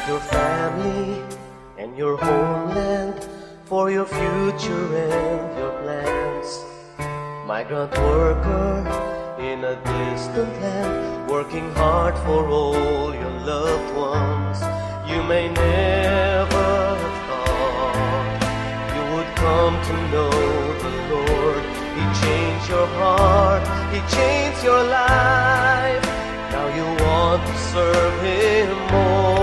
your family and your homeland, for your future and your plans. Migrant worker in a distant land, working hard for all your loved ones. You may never have thought you would come to know the Lord. He changed your heart, He changed your life. Now you want to serve Him more.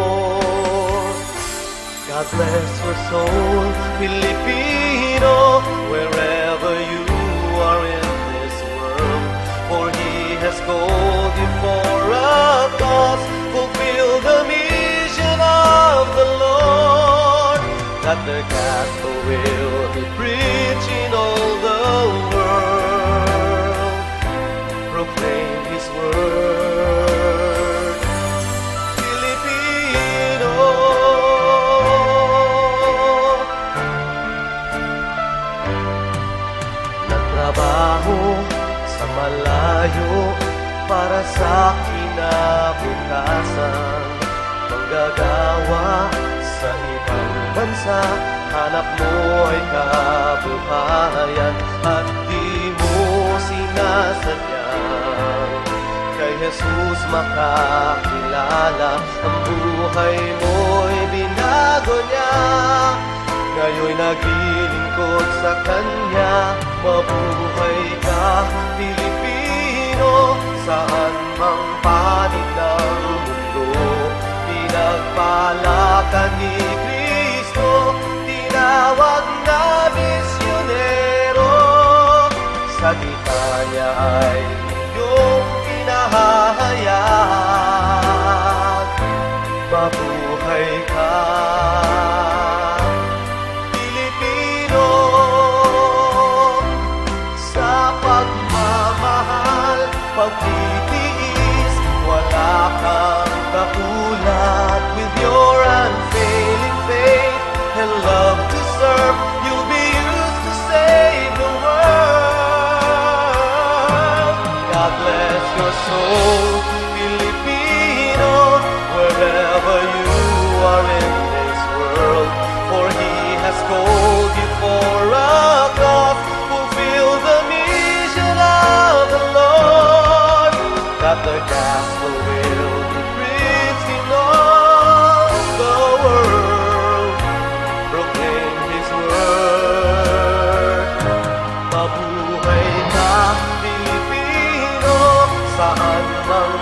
God bless your soul, Filipino, wherever you are in this world. For He has called you for a cause. Fulfill the mission of the Lord, that the gospel will be preached in all the world. Proclaim His word, Filipino. Nagtrabaho sa malayo para sa kinabukasan, manggagawa sa ibang bansa, hanap mo ay kabuhayan. At di mo sinasadyang kay Jesus makakilala, ang buhay mo'y binago niya. Ngayon'y naglilingkod sa Kanya. Mabuhay ka, Pilipino, saan mang panig ng mundo. Pinagpala ka ni Kristo, tinawag na misyonero. Sa gitna niya ay iyong pinahahayag. Mabuhay ka, Pilipino, sa pagmamahal, pagtitiis, wala kang kakulat. With your unfailing faith and love to serve, you'll be used to save the world. God bless your soul, Filipino, wherever you are in this world. For He has called you for a cause. Fulfill the mission of the Lord, that the gospel will be preached in all the world. Proclaim His word. Mabuhay ka, Pilipino, saan mang